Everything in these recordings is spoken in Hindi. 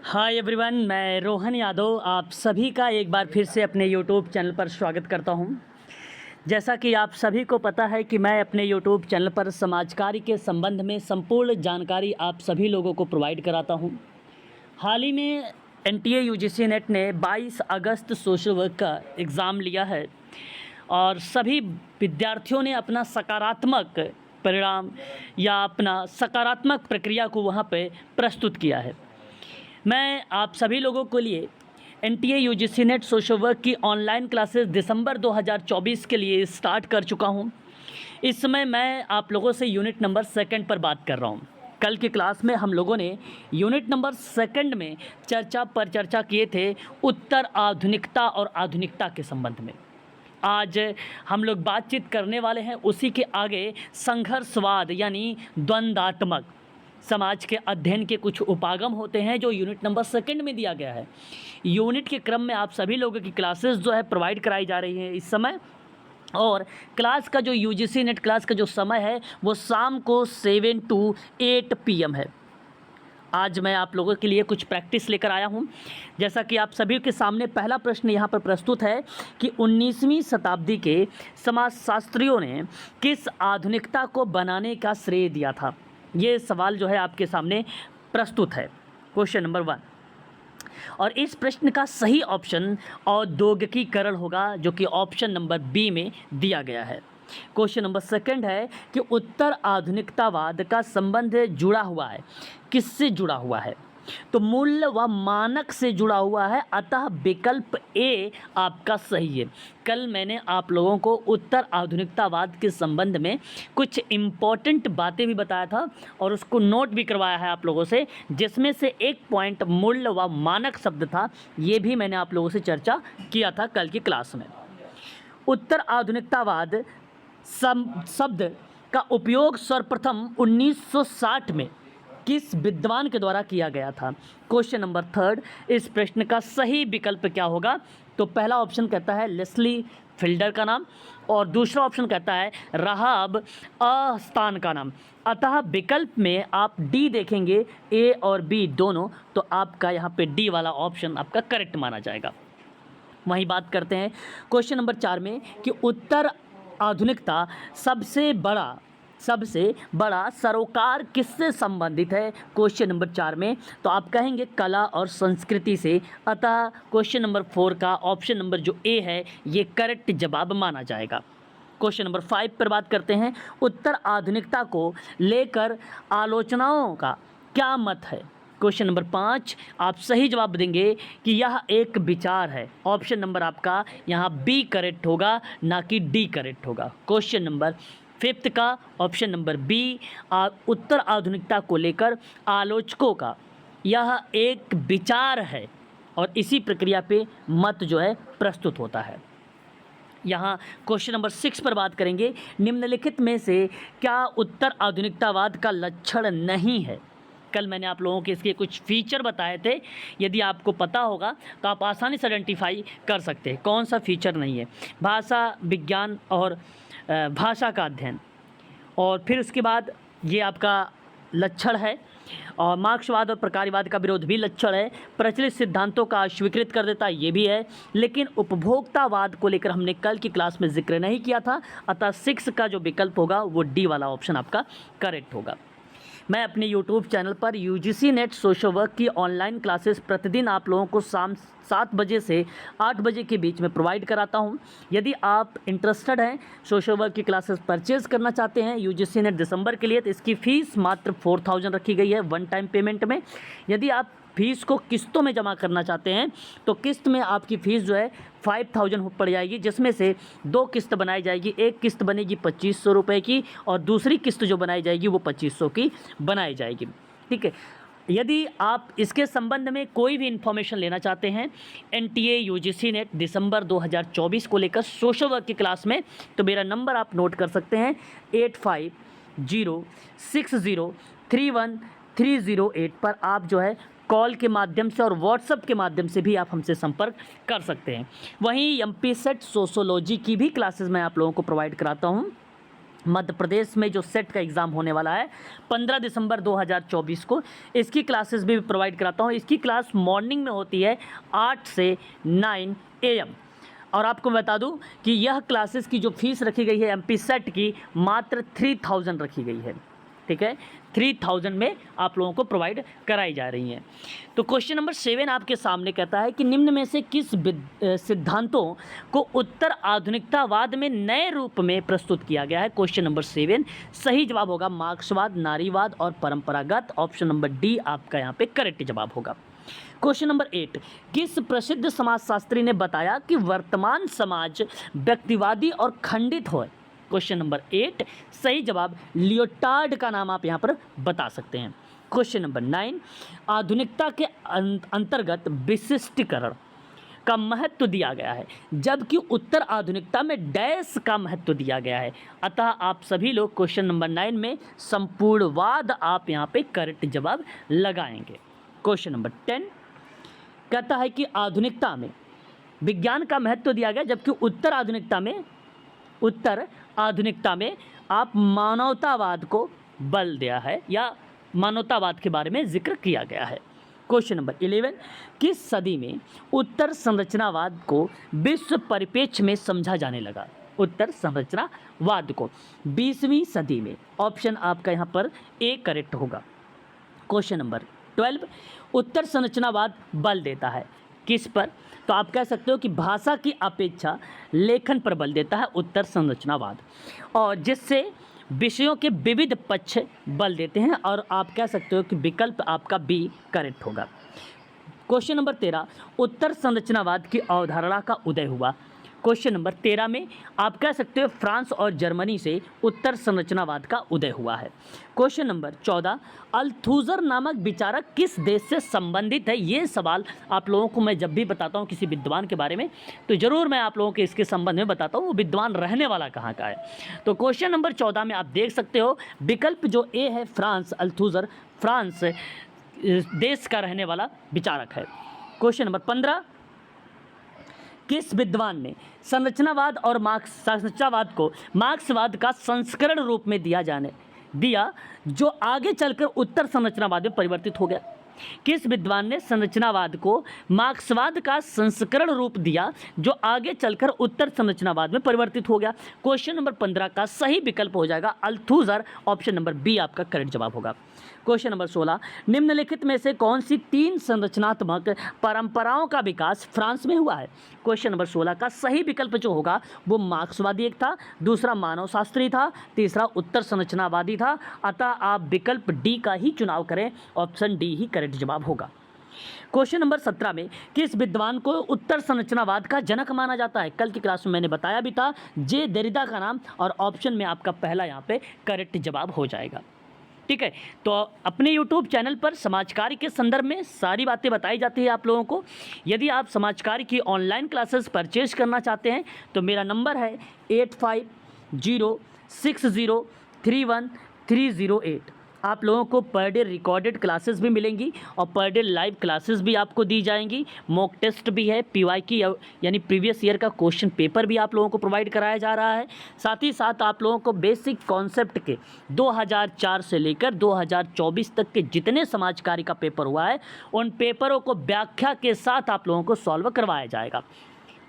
हाय एवरीवन, मैं रोहन यादव आप सभी का एक बार फिर से अपने यूट्यूब चैनल पर स्वागत करता हूं। जैसा कि आप सभी को पता है कि मैं अपने यूट्यूब चैनल पर समाज कार्य के संबंध में संपूर्ण जानकारी आप सभी लोगों को प्रोवाइड कराता हूं। हाल ही में एनटीए यूजीसी नेट ने 22 अगस्त सोशल वर्क का एग्ज़ाम लिया है और सभी विद्यार्थियों ने अपना सकारात्मक परिणाम या अपना सकारात्मक प्रक्रिया को वहाँ पे प्रस्तुत किया है। मैं आप सभी लोगों के लिए NTA UGC NET social work की ऑनलाइन क्लासेस दिसंबर 2024 के लिए स्टार्ट कर चुका हूं। इस समय मैं आप लोगों से यूनिट नंबर सेकंड पर बात कर रहा हूं। कल की क्लास में हम लोगों ने यूनिट नंबर सेकंड में चर्चा किए थे उत्तर आधुनिकता और आधुनिकता के संबंध में। आज हम लोग बातचीत करने वाले हैं उसी के आगे संघर्षवाद यानी द्वंद्वात्मक समाज के अध्ययन के कुछ उपागम होते हैं जो यूनिट नंबर सेकंड में दिया गया है। यूनिट के क्रम में आप सभी लोगों की क्लासेस जो है प्रोवाइड कराई जा रही हैं इस समय, और क्लास का जो यूजीसी नेट क्लास का जो समय है वो शाम को 7 to 8 PM है। आज मैं आप लोगों के लिए कुछ प्रैक्टिस लेकर आया हूं। जैसा कि आप सभी के सामने पहला प्रश्न यहां पर प्रस्तुत है कि 19वीं शताब्दी के समाजशास्त्रियों ने किस आधुनिकता को बनाने का श्रेय दिया था। ये सवाल जो है आपके सामने प्रस्तुत है, क्वेश्चन नंबर 1। और इस प्रश्न का सही ऑप्शन औद्योगिकीकरण होगा, जो कि ऑप्शन नंबर बी में दिया गया है। क्वेश्चन नंबर सेकंड है कि उत्तर आधुनिकतावाद का संबंध जुड़ा हुआ है, किससे जुड़ा हुआ है? तो मूल्य व मानक से जुड़ा हुआ है, अतः विकल्प ए आपका सही है। कल मैंने आप लोगों को उत्तर आधुनिकतावाद के संबंध में कुछ इम्पॉर्टेंट बातें भी बताया था और उसको नोट भी करवाया है आप लोगों से, जिसमें से एक पॉइंट मूल्य व मानक शब्द था। ये भी मैंने आप लोगों से चर्चा किया था कल की क्लास में। उत्तर आधुनिकतावाद शब्द का उपयोग सर्वप्रथम 1960 में किस विद्वान के द्वारा किया गया था? क्वेश्चन नंबर 3, इस प्रश्न का सही विकल्प क्या होगा? तो पहला ऑप्शन कहता है लेस्ली फिल्डर का नाम और दूसरा ऑप्शन कहता है राहाब अस्तान का नाम। अतः विकल्प में आप डी देखेंगे, ए और बी दोनों, तो आपका यहाँ पे डी वाला ऑप्शन आपका करेक्ट माना जाएगा। वहीं बात करते हैं क्वेश्चन नंबर 4 में कि उत्तर आधुनिकता सबसे बड़ा सरोकार किससे संबंधित है? क्वेश्चन नंबर 4 में तो आप कहेंगे कला और संस्कृति से। अतः क्वेश्चन नंबर 4 का ऑप्शन नंबर जो ए है ये करेक्ट जवाब माना जाएगा। क्वेश्चन नंबर 5 पर बात करते हैं, उत्तर आधुनिकता को लेकर आलोचनाओं का क्या मत है? क्वेश्चन नंबर 5 आप सही जवाब देंगे कि यह एक विचार है। ऑप्शन नंबर आपका यहाँ बी करेक्ट होगा, ना कि डी करेक्ट होगा। क्वेश्चन नंबर 5 का ऑप्शन नंबर बी उत्तर आधुनिकता को लेकर आलोचकों का यह एक विचार है और इसी प्रक्रिया पे मत जो है प्रस्तुत होता है। यहाँ क्वेश्चन नंबर 6 पर बात करेंगे, निम्नलिखित में से क्या उत्तर आधुनिकतावाद का लक्षण नहीं है? कल मैंने आप लोगों के इसके कुछ फीचर बताए थे, यदि आपको पता होगा तो आप आसानी से आइडेंटिफाई कर सकते हैं कौन सा फीचर नहीं है। भाषा विज्ञान और भाषा का अध्ययन, और फिर उसके बाद ये आपका लक्षण है, और मार्क्सवाद और प्रकार्यवाद का विरोध भी लक्षण है। प्रचलित सिद्धांतों का अस्वीकृत कर देता ये भी है, लेकिन उपभोक्तावाद को लेकर हमने कल की क्लास में जिक्र नहीं किया था। अतः 6 का जो विकल्प होगा वो डी वाला ऑप्शन आपका करेक्ट होगा। मैं अपने YouTube चैनल पर यूजीसी नेट सोशल वर्क की ऑनलाइन क्लासेस प्रतिदिन आप लोगों को शाम 7 बजे से 8 बजे के बीच में प्रोवाइड कराता हूं। यदि आप इंटरेस्टेड हैं, सोशल वर्क की क्लासेस परचेज़ करना चाहते हैं यूजीसी नेट दिसंबर के लिए, तो इसकी फ़ीस मात्र 4000 रखी गई है वन टाइम पेमेंट में। यदि आप फ़ीस को किस्तों में जमा करना चाहते हैं तो किस्त में आपकी फ़ीस जो है 5000 पड़ जाएगी, जिसमें से 2 किस्त बनाई जाएगी। एक किस्त बनेगी 2500 रुपये की और दूसरी किस्त जो बनाई जाएगी वो 2500 की बनाई जाएगी। ठीक है। यदि आप इसके संबंध में कोई भी इन्फॉर्मेशन लेना चाहते हैं एनटीए यूजीसी नेट दिसंबर 2024 को लेकर सोशल वर्क की क्लास में, तो मेरा नंबर आप नोट कर सकते हैं 8506031308 पर आप जो है कॉल के माध्यम से और व्हाट्सएप के माध्यम से भी आप हमसे संपर्क कर सकते हैं। वहीं एमपी सेट सोशोलॉजी की भी क्लासेस मैं आप लोगों को प्रोवाइड कराता हूं। मध्य प्रदेश में जो सेट का एग्ज़ाम होने वाला है 15 दिसंबर 2024 को, इसकी क्लासेस भी प्रोवाइड कराता हूँ। इसकी क्लास मॉर्निंग में होती है 8 से 9 AM। और आपको बता दूं कि यह क्लासेस की जो फीस रखी गई है एमपी सेट की मात्र 3000 रखी गई है। ठीक है, 3000 में आप लोगों को प्रोवाइड कराई जा रही हैं। तो क्वेश्चन नंबर 7 आपके सामने कहता है कि निम्न में से किस सिद्धांतों को उत्तर आधुनिकतावाद में नए रूप में प्रस्तुत किया गया है। क्वेश्चन नंबर 7 सही जवाब होगा मार्क्सवाद, नारीवाद और परंपरागत। ऑप्शन नंबर डी आपका यहाँ पे करेक्ट जवाब होगा। क्वेश्चन नंबर 8 किस प्रसिद्ध समाजशास्त्री ने बताया कि वर्तमान समाज व्यक्तिवादी और खंडित हो। क्वेश्चन नंबर 8 सही जवाब लियोटार्ड का नाम आप यहां पर बता सकते हैं। क्वेश्चन नंबर 9 आधुनिकता के अंतर्गत विशिष्टीकरण का महत्व दिया गया है, जबकि उत्तर आधुनिकता में डैश का महत्व दिया गया है। अतः आप सभी लोग क्वेश्चन नंबर 9 में संपूर्णवाद आप यहां पे करेक्ट जवाब लगाएंगे। क्वेश्चन नंबर 10 कहता है कि आधुनिकता में विज्ञान का महत्व दिया गया, जबकि उत्तर आधुनिकता में आप मानवतावाद को बल दिया है या मानवतावाद के बारे में जिक्र किया गया है। क्वेश्चन नंबर 11 किस सदी में उत्तर संरचनावाद को विश्व परिप्रेक्ष्य में समझा जाने लगा। उत्तर संरचनावाद को 20वीं सदी में। ऑप्शन आपका यहाँ पर ए करेक्ट होगा। क्वेश्चन नंबर 12 उत्तर संरचनावाद बल देता है किस पर। तो आप कह सकते हो कि भाषा की अपेक्षा लेखन पर बल देता है उत्तर संरचनावाद, और जिससे विषयों के विविध पक्ष बल देते हैं, और आप कह सकते हो कि विकल्प आपका बी करेक्ट होगा। क्वेश्चन नंबर 13 उत्तर संरचनावाद की अवधारणा का उदय हुआ। क्वेश्चन नंबर 13 में आप कह सकते हो फ्रांस और जर्मनी से उत्तर संरचनावाद का उदय हुआ है। क्वेश्चन नंबर 14 अल्थुजर नामक विचारक किस देश से संबंधित है। ये सवाल आप लोगों को मैं जब भी बताता हूँ किसी विद्वान के बारे में, तो ज़रूर मैं आप लोगों के इसके संबंध में बताता हूँ वो विद्वान रहने वाला कहाँ का है। तो क्वेश्चन नंबर 14 में आप देख सकते हो विकल्प जो ए है फ्रांस, अल्थुजर फ्रांस देश का रहने वाला विचारक है। क्वेश्चन नंबर 15 किस विद्वान ने संरचनावाद और संरचनावाद को मार्क्सवाद का संस्करण रूप में दिया जो आगे चलकर उत्तर संरचनावाद में परिवर्तित हो गया। किस विद्वान ने संरचनावाद को मार्क्सवाद का संस्करण रूप दिया जो आगे चलकर उत्तर संरचनावाद में परिवर्तित हो गया। क्वेश्चन नंबर 15 का सही विकल्प हो जाएगा अल्थुजर। ऑप्शन नंबर बी आपका करेक्ट जवाब होगा। क्वेश्चन नंबर 16 निम्नलिखित में से कौन सी 3 संरचनात्मक परंपराओं का विकास फ्रांस में हुआ है। क्वेश्चन नंबर 16 का सही विकल्प जो होगा वो मार्क्सवादी एक था, दूसरा मानवशास्त्री था, तीसरा उत्तर संरचनावादी था। अतः आप विकल्प डी का ही चुनाव करें, ऑप्शन डी ही करेक्ट जवाब होगा। क्वेश्चन नंबर 17 में किस विद्वान को उत्तर संरचनावाद का जनक माना जाता है। कल की क्लास में मैंने बताया भी था जे देरिदा का नाम, और ऑप्शन में आपका पहला यहाँ पे करेक्ट जवाब हो जाएगा। ठीक है, तो अपने YouTube चैनल पर समाज कार्य के संदर्भ में सारी बातें बताई जाती है आप लोगों को। यदि आप समाज कार्य की ऑनलाइन क्लासेस परचेज करना चाहते हैं तो मेरा नंबर है 8506031308। आप लोगों को पर डे रिकॉर्डेड क्लासेस भी मिलेंगी और पर डे लाइव क्लासेस भी आपको दी जाएंगी। मॉक टेस्ट भी है, PYQ यानी प्रीवियस ईयर का क्वेश्चन पेपर भी आप लोगों को प्रोवाइड कराया जा रहा है। साथ ही साथ आप लोगों को बेसिक कॉन्सेप्ट के 2004 से लेकर 2024 तक के जितने समाज कार्य का पेपर हुआ है उन पेपरों को व्याख्या के साथ आप लोगों को सॉल्व करवाया जाएगा।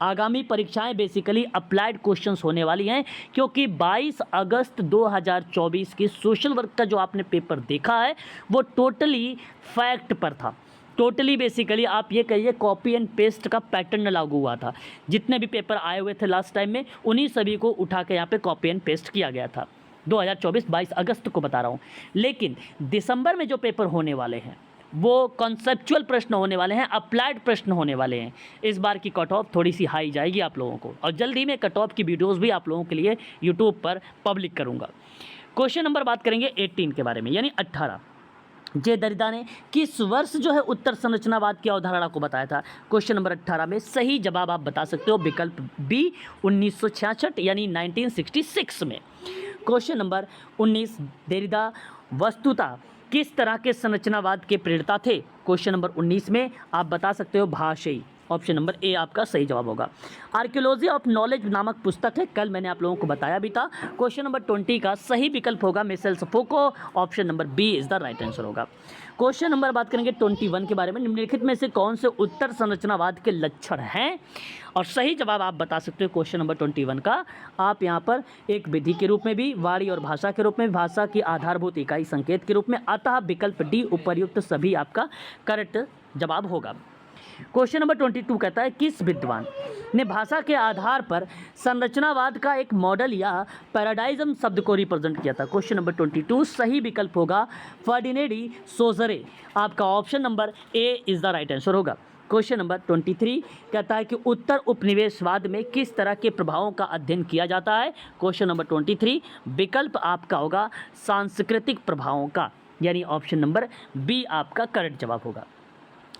आगामी परीक्षाएं बेसिकली अप्लाइड क्वेश्चंस होने वाली हैं, क्योंकि 22 अगस्त 2024 की सोशल वर्क का जो आपने पेपर देखा है वो टोटली फैक्ट पर था। टोटली बेसिकली आप ये कहिए कॉपी एंड पेस्ट का पैटर्न लागू हुआ था। जितने भी पेपर आए हुए थे लास्ट टाइम में उन्हीं सभी को उठा के यहाँ पे कॉपी एंड पेस्ट किया गया था। 2024 22 अगस्त को बता रहा हूँ। लेकिन दिसंबर में जो पेपर होने वाले हैं वो कॉन्सेप्चुअल प्रश्न होने वाले हैं, अप्लाइड प्रश्न होने वाले हैं। इस बार की कट ऑफ थोड़ी सी हाई जाएगी आप लोगों को, और जल्दी में कट ऑफ की वीडियोस भी आप लोगों के लिए यूट्यूब पर पब्लिक करूंगा। क्वेश्चन नंबर बात करेंगे 18 के बारे में, यानी 18। जे दरिदा ने किस वर्ष जो है उत्तर संरचनावाद की अवधारणा को बताया था। क्वेश्चन नंबर 18 में सही जवाब आप बता सकते हो विकल्प बी 1966 यानी 1966 में। क्वेश्चन नंबर 19 दरिदा वस्तुतः किस तरह के संरचनावाद के प्रेरता थे। क्वेश्चन नंबर 19 में आप बता सकते हो भाषाई, ऑप्शन नंबर ए आपका सही जवाब होगा। आर्कियोलॉजी ऑफ नॉलेज नामक पुस्तक है, कल मैंने आप लोगों को बताया भी था। क्वेश्चन नंबर 20 का सही विकल्प होगा Michel Foucault, option number B is the right answer होगा। क्वेश्चन नंबर बात करेंगे 21 के बारे में, निम्नलिखित में से कौन से उत्तर संरचनावाद के लक्षण हैं, और सही जवाब आप बता सकते हो क्वेश्चन नंबर 21 का। आप यहाँ पर एक विधि के रूप में भी, वाणी और भाषा के रूप में, भाषा की आधारभूत इकाई संकेत के रूप में, अतः विकल्प डी उपर्युक्त सभी आपका करेक्ट जवाब होगा। क्वेश्चन नंबर 22 कहता है किस विद्वान ने भाषा के आधार पर संरचनावाद का एक मॉडल या पैराडाइज्म शब्द को रिप्रेजेंट किया था। क्वेश्चन नंबर 22 सही विकल्प होगा फर्डिनेंड सोजरे, आपका option number A is the right answer होगा। क्वेश्चन नंबर 23 कहता है कि उत्तर उपनिवेशवाद में किस तरह के प्रभावों का अध्ययन किया जाता है। क्वेश्चन नंबर 23 विकल्प आपका होगा सांस्कृतिक प्रभावों का, यानी ऑप्शन नंबर बी आपका करेक्ट जवाब होगा।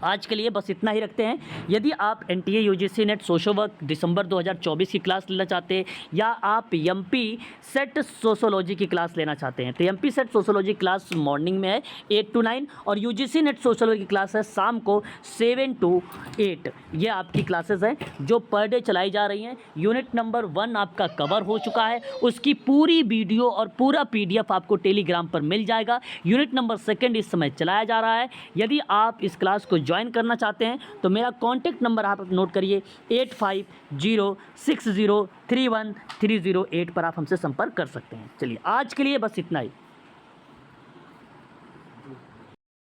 आज के लिए बस इतना ही रखते हैं। यदि आप NTA UGC NET social work दिसंबर 2024 की क्लास लेना चाहते हैं, या आप एमपी सेट सोशोलॉजी की क्लास लेना चाहते हैं, तो MP SET sociology class morning में है 8 to 9, और यूजीसी नेट सोशोलॉजी की क्लास है शाम को 7 to 8। ये आपकी क्लासेस हैं जो पर डे चलाई जा रही हैं। यूनिट नंबर 1 आपका कवर हो चुका है, उसकी पूरी वीडियो और पूरा PDF आपको टेलीग्राम पर मिल जाएगा। यूनिट नंबर 2 इस समय चलाया जा रहा है। यदि आप इस क्लास को ज्वाइन करना चाहते हैं तो मेरा कॉन्टैक्ट नंबर आप नोट करिए 8506031308 पर आप हमसे संपर्क कर सकते हैं। चलिए आज के लिए बस इतना ही।